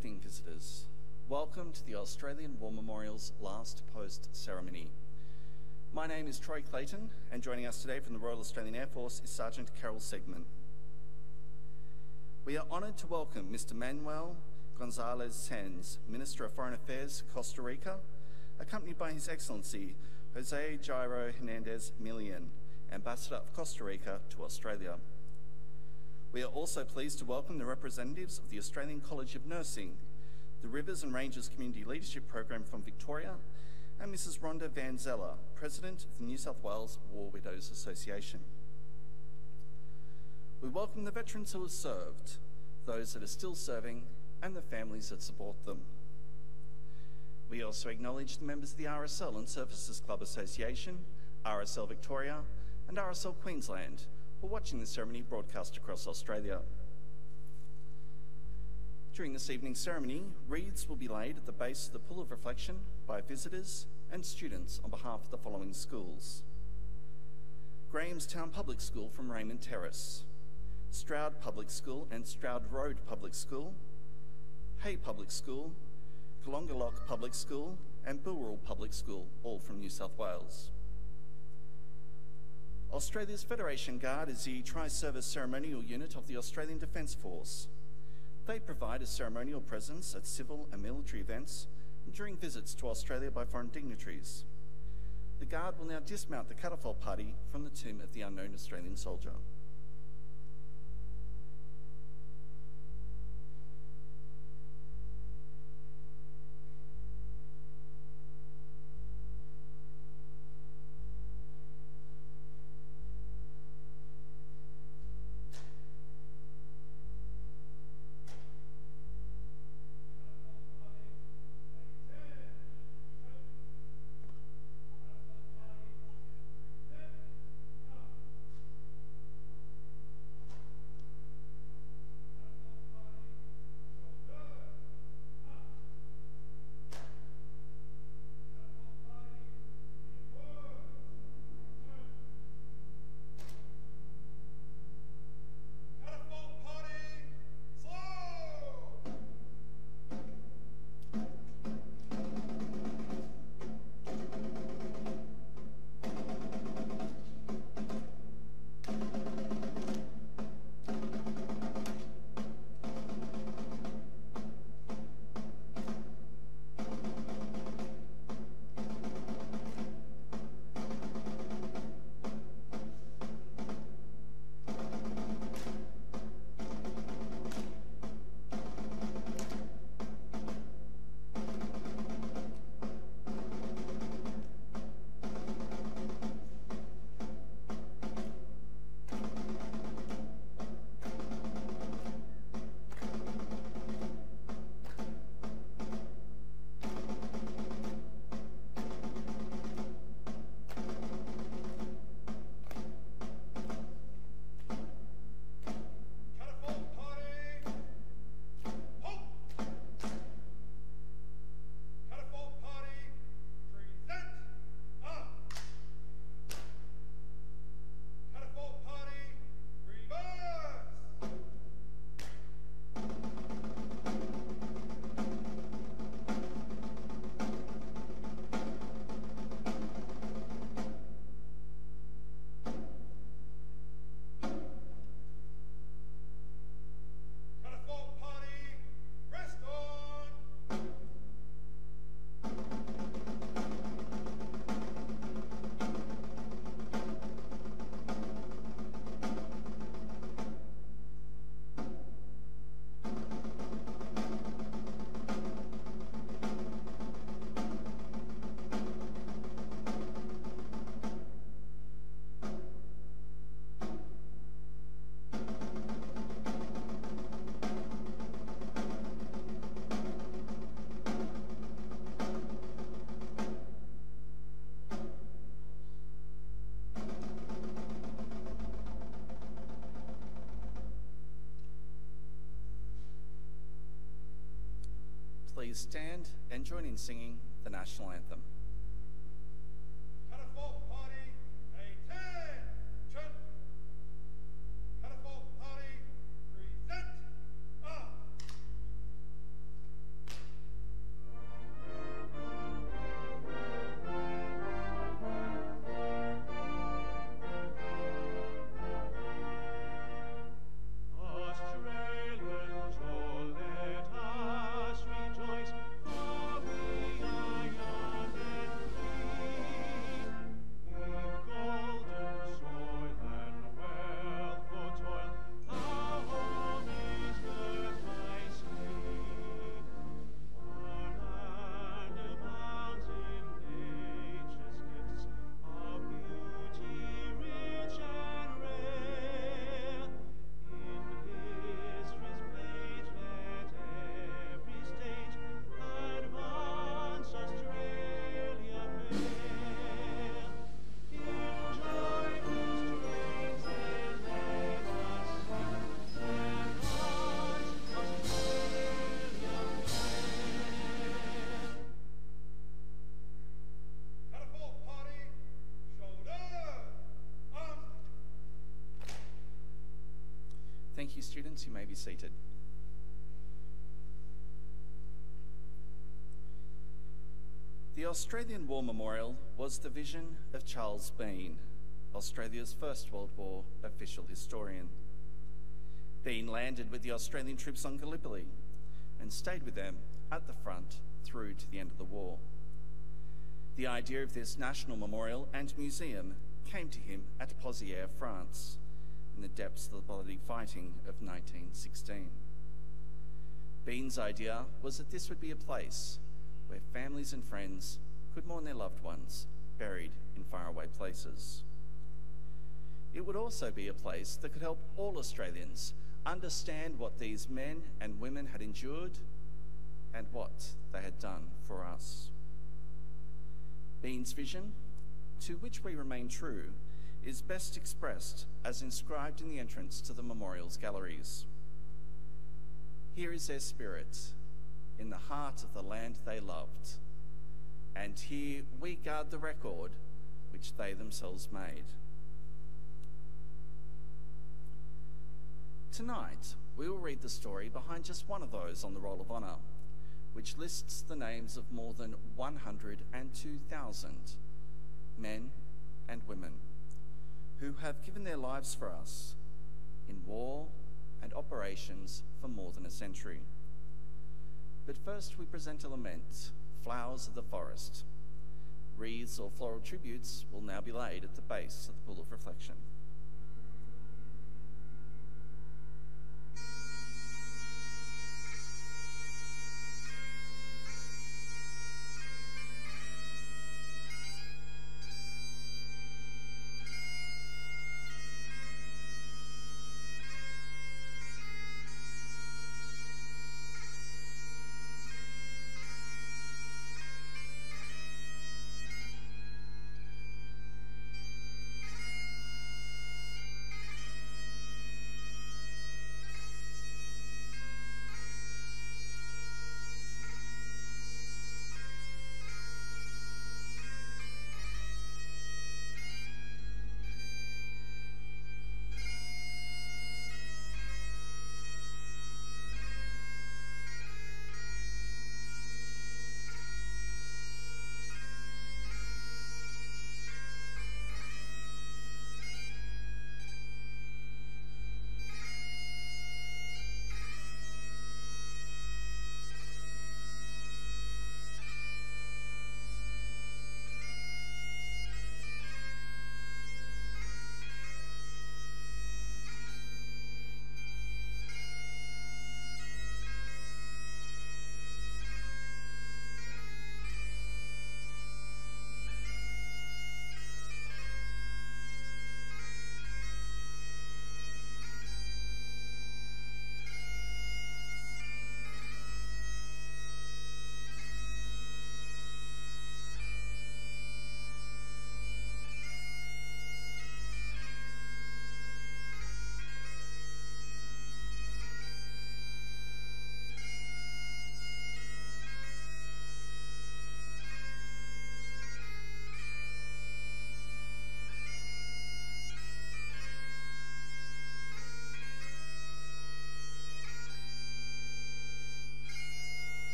evening, visitors. Welcome to the Australian War Memorial's last post ceremony. My name is Troy Clayton, and joining us today from the Royal Australian Air Force is Sergeant Carol Segman. We are honoured to welcome Mr. Manuel Gonzalez Sanz, Minister of Foreign Affairs, Costa Rica, accompanied by His Excellency Jose Jairo Hernandez Milian, Ambassador of Costa Rica to Australia. We are also pleased to welcome the representatives of the Australian College of Nursing, the Rivers and Ranges Community Leadership Program from Victoria, and Mrs. Rhonda Van Zeller, President of the New South Wales War Widows Association. We welcome the veterans who have served, those that are still serving, and the families that support them. We also acknowledge the members of the RSL and Services Club Association, RSL Victoria, and RSL Queensland, who are watching the ceremony broadcast across Australia. During this evening's ceremony, wreaths will be laid at the base of the Pool of Reflection by visitors and students on behalf of the following schools: Grahamstown Public School from Raymond Terrace, Stroud Public School and Stroud Road Public School, Hay Public School, Kalongalock Public School and Booral Public School, all from New South Wales. Australia's Federation Guard is the tri-service ceremonial unit of the Australian Defence Force. They provide a ceremonial presence at civil and military events and during visits to Australia by foreign dignitaries. The Guard will now dismount the catapult party from the tomb of the unknown Australian soldier. Please stand and join in singing the national anthem. Catapult party, attention! Catapult party, present up! students, you may be seated. The Australian War Memorial was the vision of Charles Bean, Australia's First World War official historian. Bean landed with the Australian troops on Gallipoli and stayed with them at the front through to the end of the war. The idea of this national memorial and museum came to him at Pozières, France, in the depths of the bloody fighting of 1916. Bean's idea was that this would be a place where families and friends could mourn their loved ones buried in faraway places. It would also be a place that could help all Australians understand what these men and women had endured and what they had done for us. Bean's vision, to which we remain true, is best expressed as inscribed in the entrance to the memorial's galleries. Here is their spirit, in the heart of the land they loved, and here we guard the record which they themselves made. Tonight, we will read the story behind just one of those on the Roll of Honour, which lists the names of more than 102,000 men and women who have given their lives for us in war and operations for more than a century. But first we present a lament, Flowers of the Forest. Wreaths or floral tributes will now be laid at the base of the Pool of Reflection.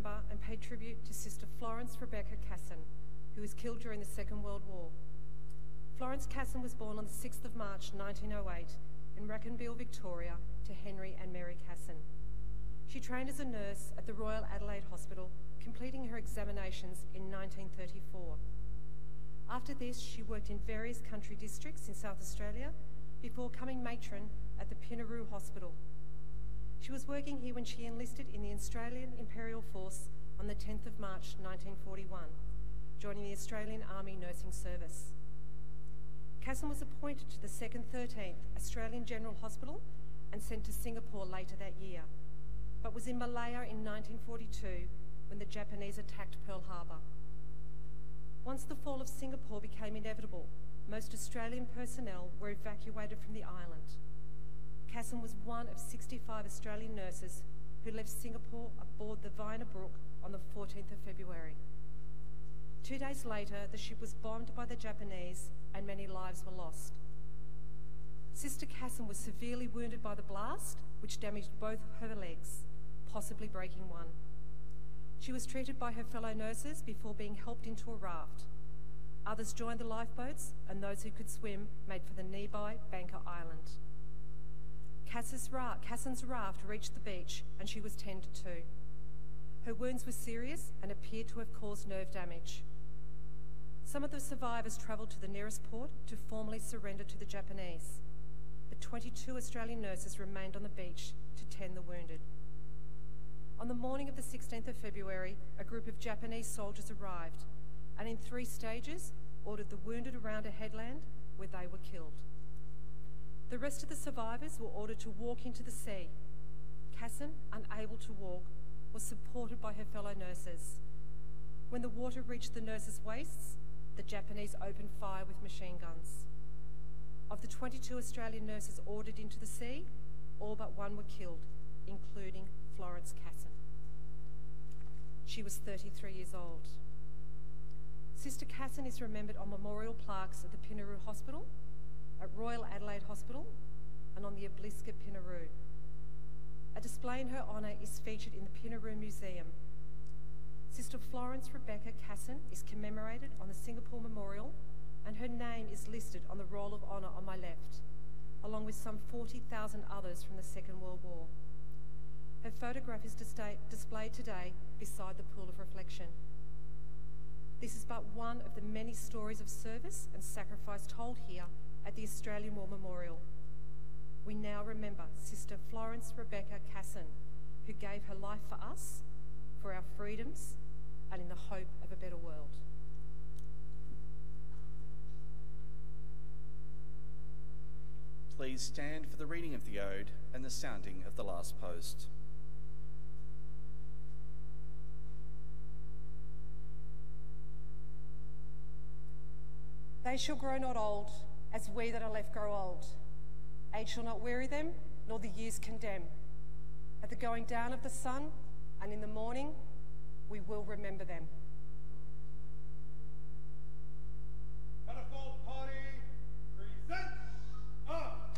remember and pay tribute to Sister Florence Rebecca Casson, who was killed during the Second World War. Florence Casson was born on the 6th of March 1908 in Rackenville, Victoria, to Henry and Mary Casson. She trained as a nurse at the Royal Adelaide Hospital, completing her examinations in 1934. After this, she worked in various country districts in South Australia before becoming matron at the Pinaroo Hospital. She was working here when she enlisted in the Australian Imperial Force on the 10th of March 1941, joining the Australian Army Nursing Service. Casson was appointed to the 2nd 13th Australian General Hospital and sent to Singapore later that year, but was in Malaya in 1942 when the Japanese attacked Pearl Harbor. Once the fall of Singapore became inevitable, most Australian personnel were evacuated from the island. Casson was one of 65 Australian nurses who left Singapore aboard the Vina Brook on the 14th of February. 2 days later, the ship was bombed by the Japanese and many lives were lost. Sister Casson was severely wounded by the blast, which damaged both her legs, possibly breaking one. She was treated by her fellow nurses before being helped into a raft. Others joined the lifeboats, and those who could swim made for the nearby Banker Island. Casson's raft reached the beach and she was tended to. Her wounds were serious and appeared to have caused nerve damage. Some of the survivors travelled to the nearest port to formally surrender to the Japanese, but 22 Australian nurses remained on the beach to tend the wounded. On the morning of the 16th of February, a group of Japanese soldiers arrived and in 3 stages ordered the wounded around a headland where they were killed. The rest of the survivors were ordered to walk into the sea. Casson, unable to walk, was supported by her fellow nurses. When the water reached the nurses' waists, the Japanese opened fire with machine guns. Of the 22 Australian nurses ordered into the sea, all but one were killed, including Florence Casson. She was 33 years old. Sister Casson is remembered on memorial plaques at the Pinaroo Hospital, at Royal Adelaide Hospital, and on the obelisk at Pinaroo. A display in her honour is featured in the Pinaroo Museum. Sister Florence Rebecca Casson is commemorated on the Singapore Memorial, and her name is listed on the Roll of Honour on my left, along with some 40,000 others from the Second World War. Her photograph is displayed today beside the Pool of Reflection. This is but one of the many stories of service and sacrifice told here at the Australian War Memorial. We now remember Sister Florence Rebecca Casson, who gave her life for us, for our freedoms, and in the hope of a better world. Please stand for the reading of the Ode and the sounding of the last post. They shall grow not old, as we that are left grow old. Age shall not weary them, nor the years condemn. At the going down of the sun, and in the morning, we will remember them. Catapult party, present up!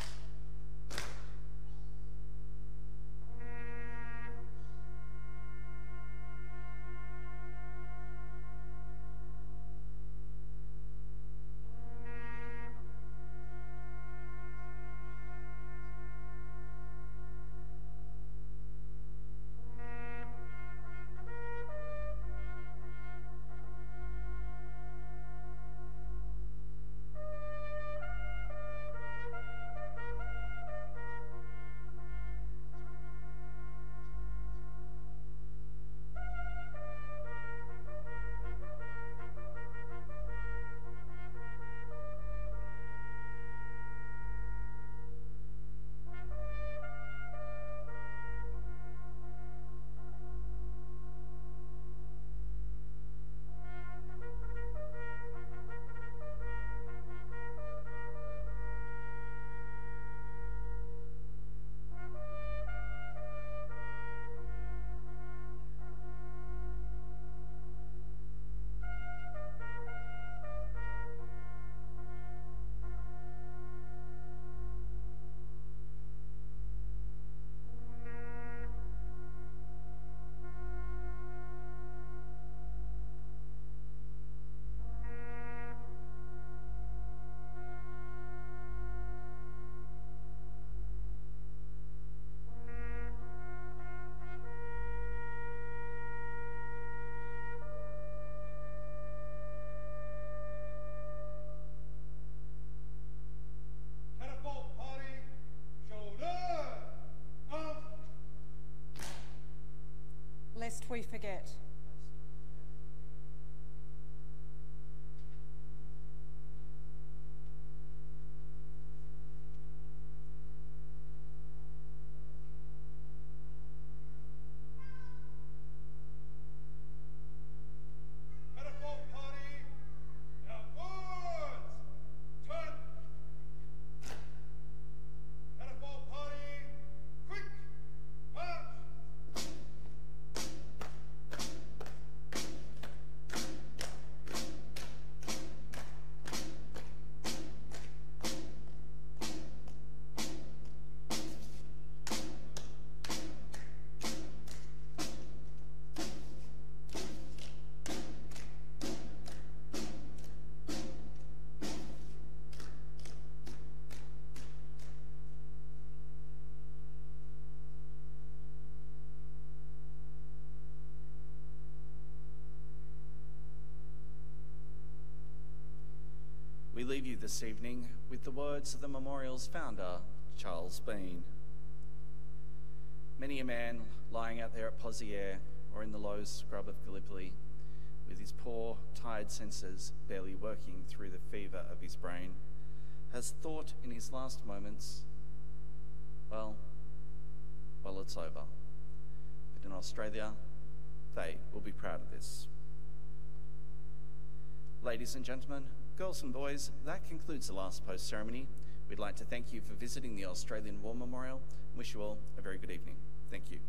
lest we forget. Catapult party, now forwards! Turn! Catapult party, quick! March! We leave you this evening with the words of the memorial's founder, Charles Bean. Many a man lying out there at Pozières or in the low scrub of Gallipoli, with his poor, tired senses barely working through the fever of his brain, has thought in his last moments, well, it's over. But in Australia, they will be proud of this. Ladies and gentlemen, girls and boys, that concludes the last post ceremony. We'd like to thank you for visiting the Australian War Memorial and wish you all a very good evening. Thank you.